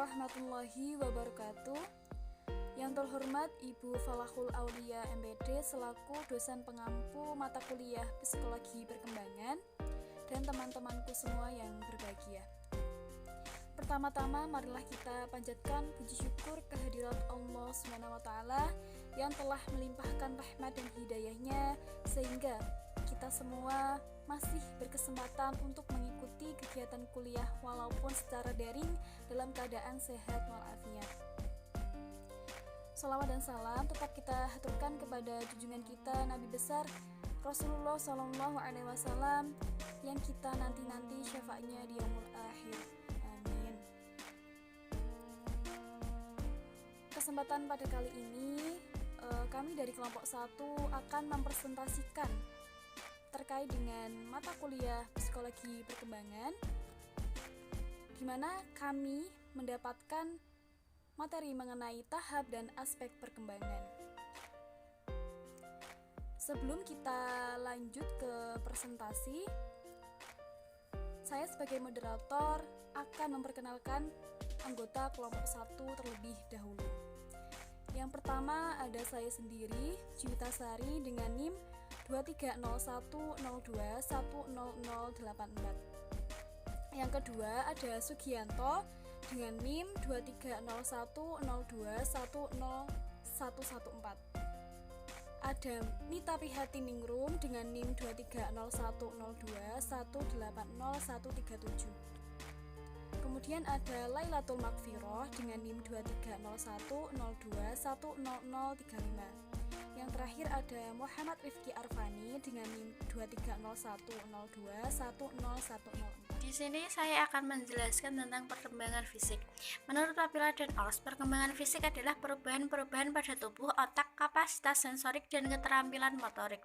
warahmatullahi wabarakatuh. Yang terhormat Ibu Falahul Aulia MPD selaku dosen pengampu mata kuliah Psikologi Perkembangan dan teman-temanku semua yang berbahagia. Pertama-tama marilah kita panjatkan puji syukur kehadirat Allah SWT yang telah melimpahkan rahmat dan hidayahnya sehingga kita semua masih berkesempatan untuk mengikuti kegiatan kuliah walaupun secara daring dalam keadaan sehat walafiat. Shalawat dan salam tetap kita haturkan kepada junjungan kita Nabi besar Rasulullah SAW yang kita nanti-nanti syafaatnya di yaumul akhir. Amin. Kesempatan pada kali ini kami dari kelompok 1 akan mempresentasikan terkait dengan mata kuliah Psikologi Perkembangan, di mana kami mendapatkan materi mengenai tahap dan aspek perkembangan. Sebelum kita lanjut ke presentasi, saya sebagai moderator akan memperkenalkan anggota kelompok 1 terlebih dahulu. Yang pertama ada saya sendiri, Juwita Sari dengan NIM 230102100084. Yang kedua ada Sugianto dengan NIM 230102101114. Ada Nita Pihatiningrum dengan NIM 230102180137. Kemudian ada Lailatul Makfiroh dengan NIM 230102100035. Yang terakhir ada Muhammad Rifki Arfani dengan NIM 230102101004. Di sini saya akan menjelaskan tentang perkembangan fisik. Menurut Papila dan Ols, perkembangan fisik adalah perubahan-perubahan pada tubuh, otak, kapasitas sensorik, dan keterampilan motorik.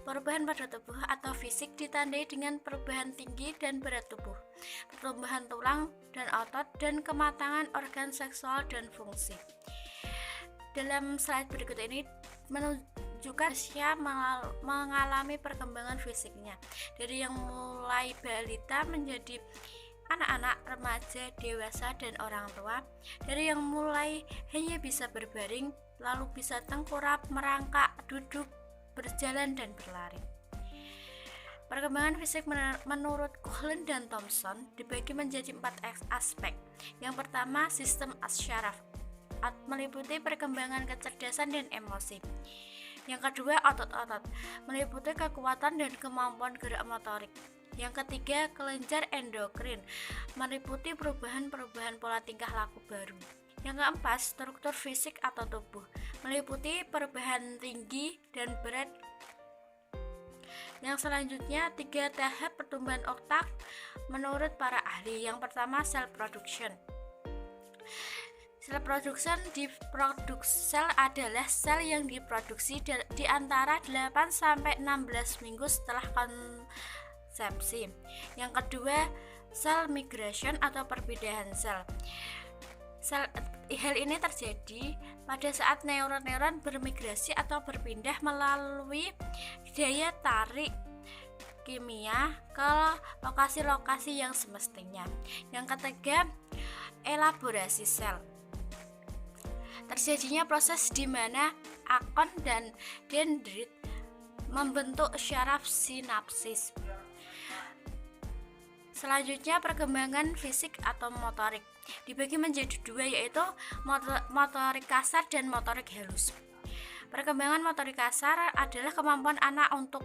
Perubahan pada tubuh atau fisik ditandai dengan perubahan tinggi dan berat tubuh, pertumbuhan tulang dan otot, dan kematangan organ seksual dan fungsi. Dalam slide berikut ini menunjukkan usia mengalami perkembangan fisiknya dari yang mulai balita menjadi anak-anak, remaja, dewasa, dan orang tua, dari yang mulai hanya bisa berbaring, lalu bisa tengkurap, merangkak, duduk, berjalan, dan berlari. Perkembangan fisik menurut Coughlin dan Thompson dibagi menjadi 4 aspek. Yang pertama, sistem asyaraf meliputi perkembangan kecerdasan dan emosi. Yang kedua, otot-otot meliputi kekuatan dan kemampuan gerak motorik. Yang ketiga, kelenjar endokrin meliputi perubahan-perubahan pola tingkah laku baru. Yang keempat, struktur fisik atau tubuh meliputi perubahan tinggi dan berat. Yang selanjutnya, 3 tahap pertumbuhan otak menurut para ahli. Yang pertama, cell production. Sel production sel adalah sel yang diproduksi di antara 8-16 minggu setelah konsepsi. Yang kedua, cell migration atau perpindahan sel. Hal ini terjadi pada saat neuron-neuron bermigrasi atau berpindah melalui daya tarik kimia ke lokasi-lokasi yang semestinya. Yang ketiga, elaborasi sel. Terjadinya proses di mana akon dan dendrit membentuk syaraf sinapsis. Selanjutnya, perkembangan fisik atau motorik dibagi menjadi 2, yaitu motorik kasar dan motorik halus. Perkembangan motorik kasar adalah kemampuan anak untuk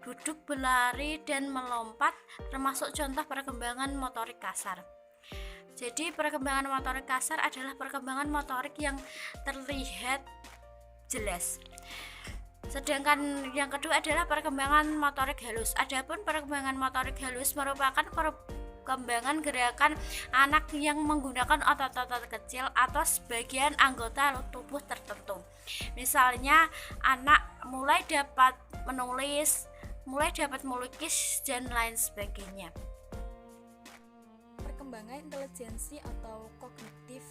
duduk, berlari, dan melompat, termasuk contoh perkembangan motorik kasar. Jadi perkembangan motorik kasar adalah perkembangan motorik yang terlihat jelas. Sedangkan yang kedua adalah perkembangan motorik halus. Adapun perkembangan motorik halus merupakan perkembangan gerakan anak yang menggunakan otot-otot kecil atau sebagian anggota tubuh tertentu. Misalnya anak mulai dapat menulis, mulai dapat melukis, dan lain sebagainya. Perkembangan intelijensi atau kognitif.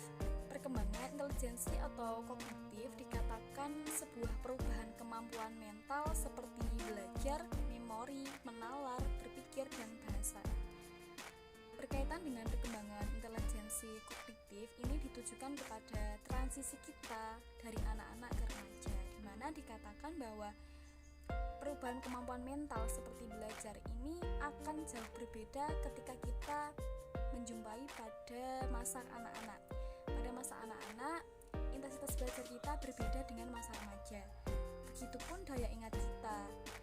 Perkembangan intelijensi atau kognitif dikatakan sebuah perubahan kemampuan mental seperti belajar, memori, menalar, berpikir, dan bahasa. Berkaitan dengan perkembangan intelijensi kognitif ini ditujukan kepada transisi kita dari anak-anak ke remaja, di mana dikatakan bahwa perubahan kemampuan mental seperti belajar ini akan jauh berbeda ketika kita menjumpai pada masa anak-anak. Pada masa anak-anak, intensitas belajar kita berbeda dengan masa remaja. Begitupun daya ingat kita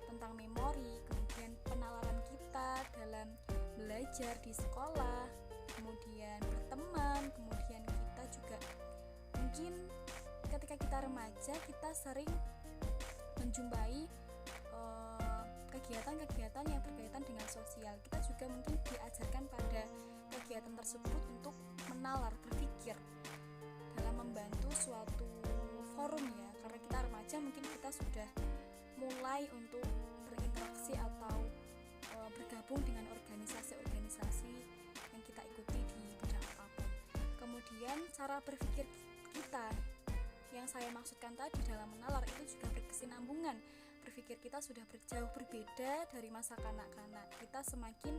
tentang memori, kemudian penalaran kita dalam belajar di sekolah, kemudian berteman, kemudian kita juga mungkin ketika kita remaja kita sering menjumpai kegiatan-kegiatan yang berkaitan dengan sosial. Kita juga mungkin diajarkan pada kegiatan tersebut untuk menalar, berpikir dalam membantu suatu forum ya, karena kita remaja mungkin kita sudah mulai untuk berinteraksi atau bergabung dengan organisasi-organisasi yang kita ikuti di bidang apapun. Kemudian cara berpikir kita yang saya maksudkan tadi dalam menalar itu juga berkesinambungan. Berpikir kita sudah jauh berbeda dari masa kanak-kanak. Kita semakin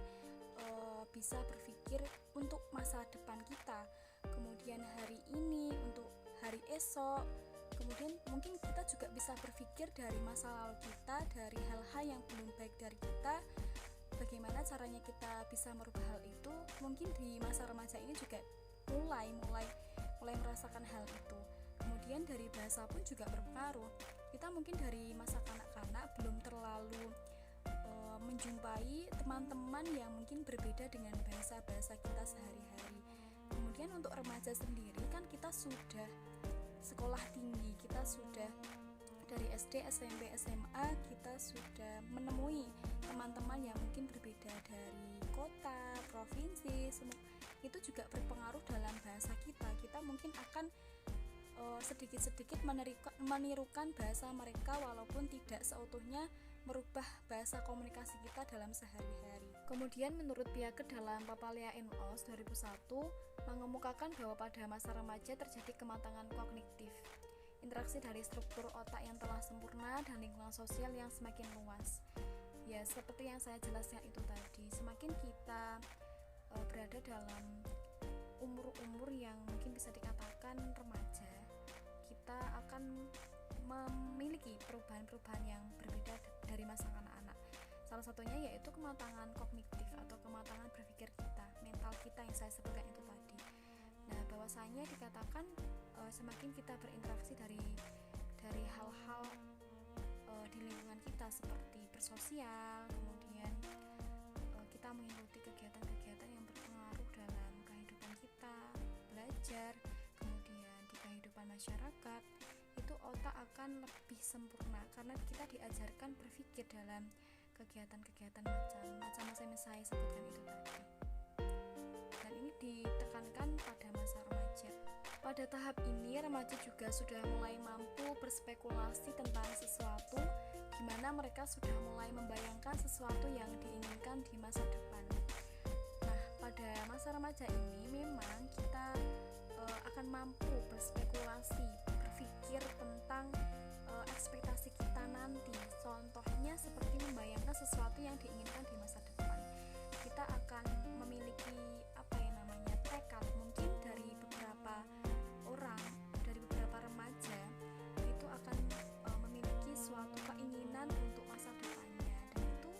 bisa berpikir untuk masa depan kita, kemudian hari ini, untuk hari esok. Kemudian mungkin kita juga bisa berpikir dari masa lalu kita, dari hal-hal yang belum baik dari kita, bagaimana caranya kita bisa merubah hal itu. Mungkin di masa remaja ini juga mulai merasakan hal itu. Kemudian dari bahasa pun juga berpengaruh. Kita mungkin dari masa kanak-kanak belum terlalu menjumpai teman-teman yang mungkin berbeda dengan bahasa-bahasa kita sehari-hari. Kemudian untuk remaja sendiri kan kita sudah sekolah tinggi, kita sudah dari SD, SMP, SMA kita sudah menemui teman-teman yang mungkin berbeda dari kota, provinsi, semua itu juga berpengaruh dalam bahasa kita. Kita mungkin akan sedikit-sedikit menirukan bahasa mereka walaupun tidak seutuhnya merubah bahasa komunikasi kita dalam sehari-hari. Kemudian menurut Piaget dalam Papalia NOS 2001 mengemukakan bahwa pada masa remaja terjadi kematangan kognitif, interaksi dari struktur otak yang telah sempurna dan lingkungan sosial yang semakin luas. Ya, seperti yang saya jelaskan itu tadi, semakin kita berada dalam umur-umur yang mungkin bisa dikatakan remaja, kita akan memiliki perubahan-perubahan yang berbeda dari masa anak-anak. Salah satunya yaitu kematangan kognitif atau kematangan berpikir kita, mental kita yang saya sebutkan itu tadi. Nah, bahwasanya dikatakan semakin kita berinteraksi dari hal-hal di lingkungan kita seperti bersosial, kemudian kita mengikuti kegiatan-kegiatan yang berpengaruh dalam kehidupan kita, belajar, kemudian di kehidupan masyarakat, itu otak akan lebih sempurna karena kita diajarkan berpikir dalam kegiatan-kegiatan macam-macam yang saya sebutkan itu tadi. Dan ini ditekankan pada masa remaja. Pada tahap ini remaja juga sudah mulai mampu berspekulasi tentang sesuatu, di mana mereka sudah mulai membayangkan sesuatu yang diinginkan di masa depan. Nah, pada masa remaja ini memang kita akan mampu berspekulasi, berpikir tentang ekspektasi kita nanti. Contohnya seperti membayangkan sesuatu yang diinginkan di masa depan. Kita akan memiliki tekad. Mungkin dari beberapa orang, dari beberapa remaja itu akan memiliki suatu keinginan untuk masa depannya, dan itu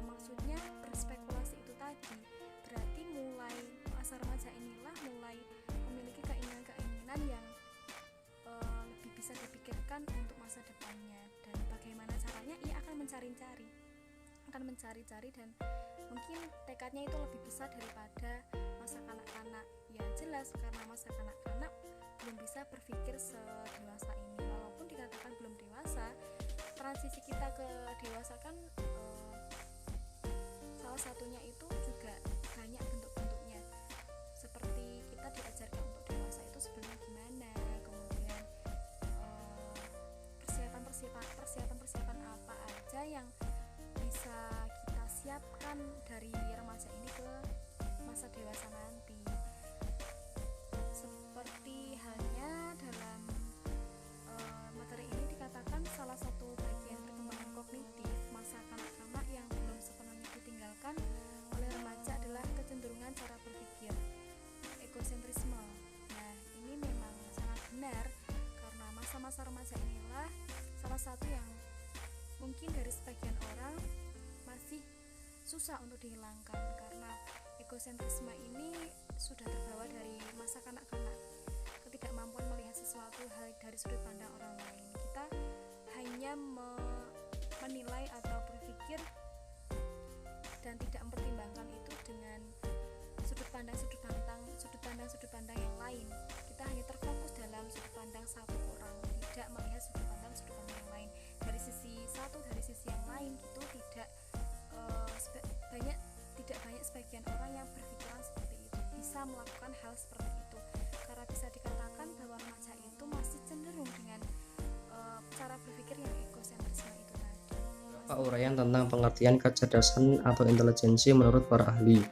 maksudnya berspekulasi itu tadi. Berarti mulai masa remaja inilah mulai memiliki keinginan-keinginan yang lebih bisa dipikirkan untuk masa depannya, dan bagaimana caranya ia akan mencari-cari dan mungkin tekadnya itu lebih besar daripada masa kanak-kanak. Ya jelas, karena masa kanak-kanak belum bisa berpikir sedewasa ini. Walaupun dikatakan belum dewasa, transisi kita ke dewasa kan salah satunya itu juga banyak bentuk-bentuknya. Seperti kita diajarkan untuk dewasa itu sebenarnya gimana, kemudian persiapan apa aja yang bisa kita siapkan dari remaja ini ke masa dewasa nanti. Seperti halnya dalam materi ini dikatakan salah satu bagian perkembangan kognitif masa kanak-kanak yang belum sepenuhnya ditinggalkan oleh remaja adalah satu yang mungkin dari sebagian orang masih susah untuk dihilangkan, karena egosentrisme ini sudah terbawa dari masa kanak-kanak. Ketidakmampuan melihat sesuatu hal dari sudut pandang orang lain. Kita hanya menilai atau berpikir dan tidak mempertimbangkan itu dengan sudut pandang yang lain. Kita hanya terfokus dalam sudut pandang satu orang, tidak melihat sudut pandang yang lain. Dari sisi yang lain itu tidak banyak sebagian orang yang berpikiran seperti itu, bisa melakukan hal seperti itu, karena bisa dikatakan bahwa remaja itu masih cenderung dengan cara berpikir yang egosentrisme itu tadi. Uraian tentang pengertian kecerdasan atau intelijensi menurut para ahli.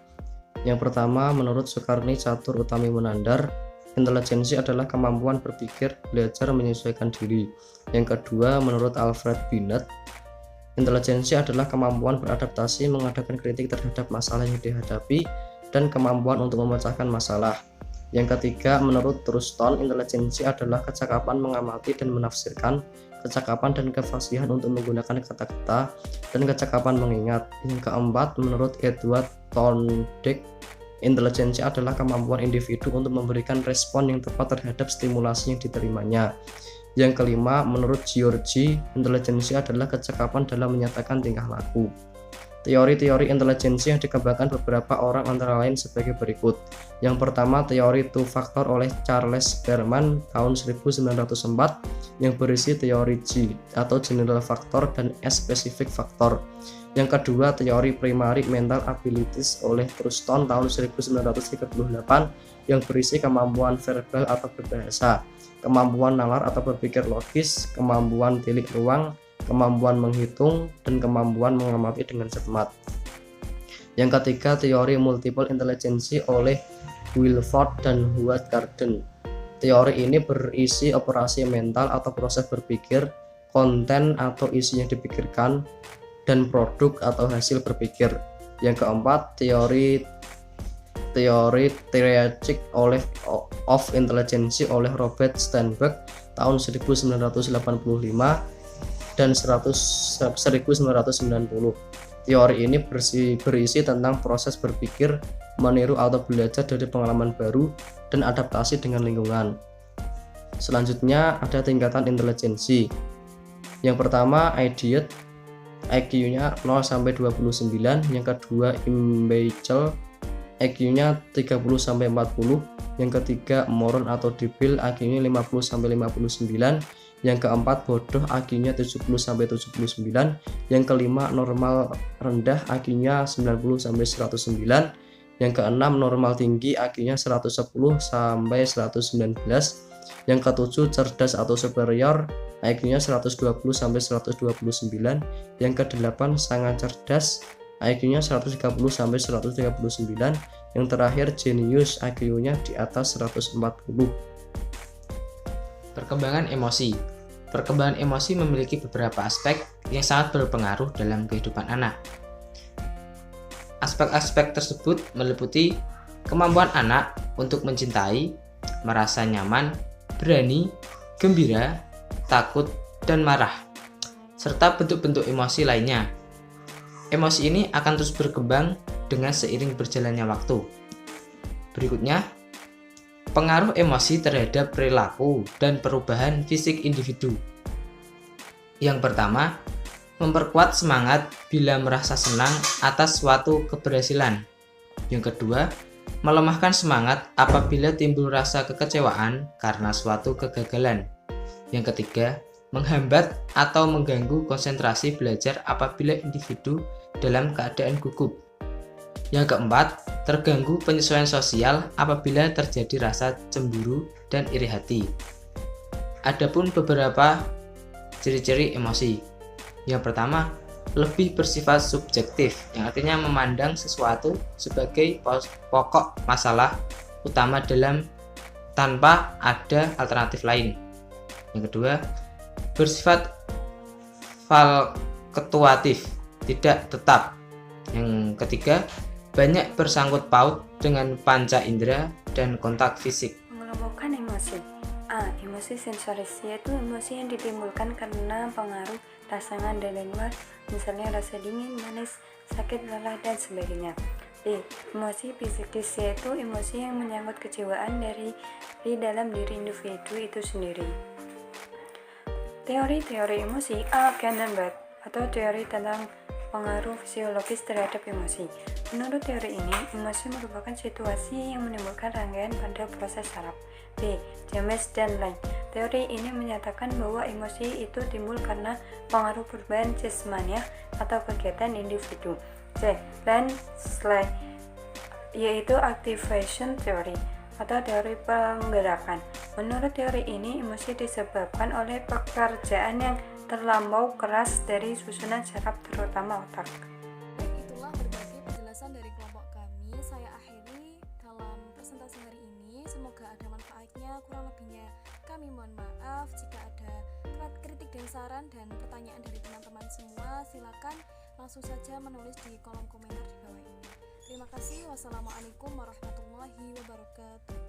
Yang pertama, menurut Soekarni Catur Utami Munandar, intelijensi adalah kemampuan berpikir, belajar, menyesuaikan diri. Yang kedua, menurut Alfred Binet, intelijensi adalah kemampuan beradaptasi, mengadakan kritik terhadap masalah yang dihadapi, dan kemampuan untuk memecahkan masalah. Yang ketiga, menurut Truston, intelijensi adalah kecakapan mengamati dan menafsirkan, kecakapan dan kefasihan untuk menggunakan kata-kata, dan kecakapan mengingat. Yang keempat, menurut Edward Thorndike, intelijensi adalah kemampuan individu untuk memberikan respon yang tepat terhadap stimulasi yang diterimanya. Yang kelima, menurut Giorgi, intelijensi adalah kecakapan dalam menyatakan tingkah laku. Teori-teori intelijensi yang dikembangkan beberapa orang antara lain sebagai berikut. Yang pertama, teori two factor oleh Charles Berman tahun 1904 yang berisi teori G atau general factor dan S specific factor. Yang kedua, teori primary mental abilities oleh Truston tahun 1938 yang berisi kemampuan verbal atau berbahasa, kemampuan nalar atau berpikir logis, kemampuan tilik ruang, kemampuan menghitung, dan kemampuan mengamati dengan cermat. Yang ketiga, teori multiple intelligency oleh Wilford dan Howard Gardner. Teori ini berisi operasi mental atau proses berpikir, konten atau isi yang dipikirkan, dan produk atau hasil berpikir. Yang keempat, teori triadic of intelligence oleh Robert Sternberg tahun 1985 dan 1990. Teori ini berisi tentang proses berpikir, meniru atau belajar dari pengalaman baru, dan adaptasi dengan lingkungan. Selanjutnya ada tingkatan intelijensi. Yang pertama, idiot, IQ-nya 0 sampai 29, yang kedua imbecile, IQ-nya 30 sampai 40, yang ketiga moron atau debil, IQ-nya 50 sampai 59, yang keempat bodoh, IQ-nya 70 sampai 79, yang kelima normal rendah, IQ-nya 90 sampai 109, yang keenam normal tinggi, IQ-nya 110 sampai 119, yang ketujuh cerdas atau superior, IQ-nya 120 sampai 129, yang kedelapan sangat cerdas, IQ-nya 130 sampai 139, yang terakhir jenius, IQ-nya di atas 140. Perkembangan emosi. Perkembangan emosi memiliki beberapa aspek yang sangat berpengaruh dalam kehidupan anak. Aspek-aspek tersebut meliputi kemampuan anak untuk mencintai, merasa nyaman, berani, gembira, takut, dan marah, serta bentuk-bentuk emosi lainnya. Emosi ini akan terus berkembang dengan seiring berjalannya waktu. Berikutnya, pengaruh emosi terhadap perilaku dan perubahan fisik individu. Yang pertama, memperkuat semangat bila merasa senang atas suatu keberhasilan. Yang kedua, melemahkan semangat apabila timbul rasa kekecewaan karena suatu kegagalan. Yang ketiga, menghambat atau mengganggu konsentrasi belajar apabila individu dalam keadaan gugup. Yang keempat, terganggu penyesuaian sosial apabila terjadi rasa cemburu dan iri hati. Adapun beberapa ciri-ciri emosi. Yang pertama, lebih bersifat subjektif, yang artinya memandang sesuatu sebagai pokok masalah utama tanpa ada alternatif lain. Yang kedua, bersifat fluktuatif, tidak tetap. Yang ketiga, banyak bersangkut paut dengan panca indera dan kontak fisik. Mengelompokkan emosi. A. Emosi sensoris, yaitu emosi yang ditimbulkan karena pengaruh rangsangan dari luar, misalnya rasa dingin, manis, sakit, lelah, dan sebagainya. B. Emosi psikis, yaitu emosi yang menyangkut kejiwaan dari dalam diri individu itu sendiri. Teori-teori emosi A. Gandenberg, atau teori tentang pengaruh fisiologis terhadap emosi. Menurut teori ini, emosi merupakan situasi yang menimbulkan rangkaian pada proses saraf. B. James dan Lange. Teori ini menyatakan bahwa emosi itu timbul karena pengaruh perubahan jasmania atau kegiatan individu. C. Lange, yaitu activation theory atau teori penggerakan. Menurut teori ini, emosi disebabkan oleh pekerjaan yang terlampau keras dari susunan saraf, terutama otak. Itulah berbagai penjelasan dari kelompok kami. Saya akhiri dalam presentasi hari ini. Semoga ada manfaatnya. Kurang lebihnya kami mohon maaf. Jika ada kritik dan saran dan pertanyaan dari teman-teman semua, silakan langsung saja menulis di kolom komentar di bawah ini. Terima kasih. Wassalamualaikum warahmatullahi wabarakatuh.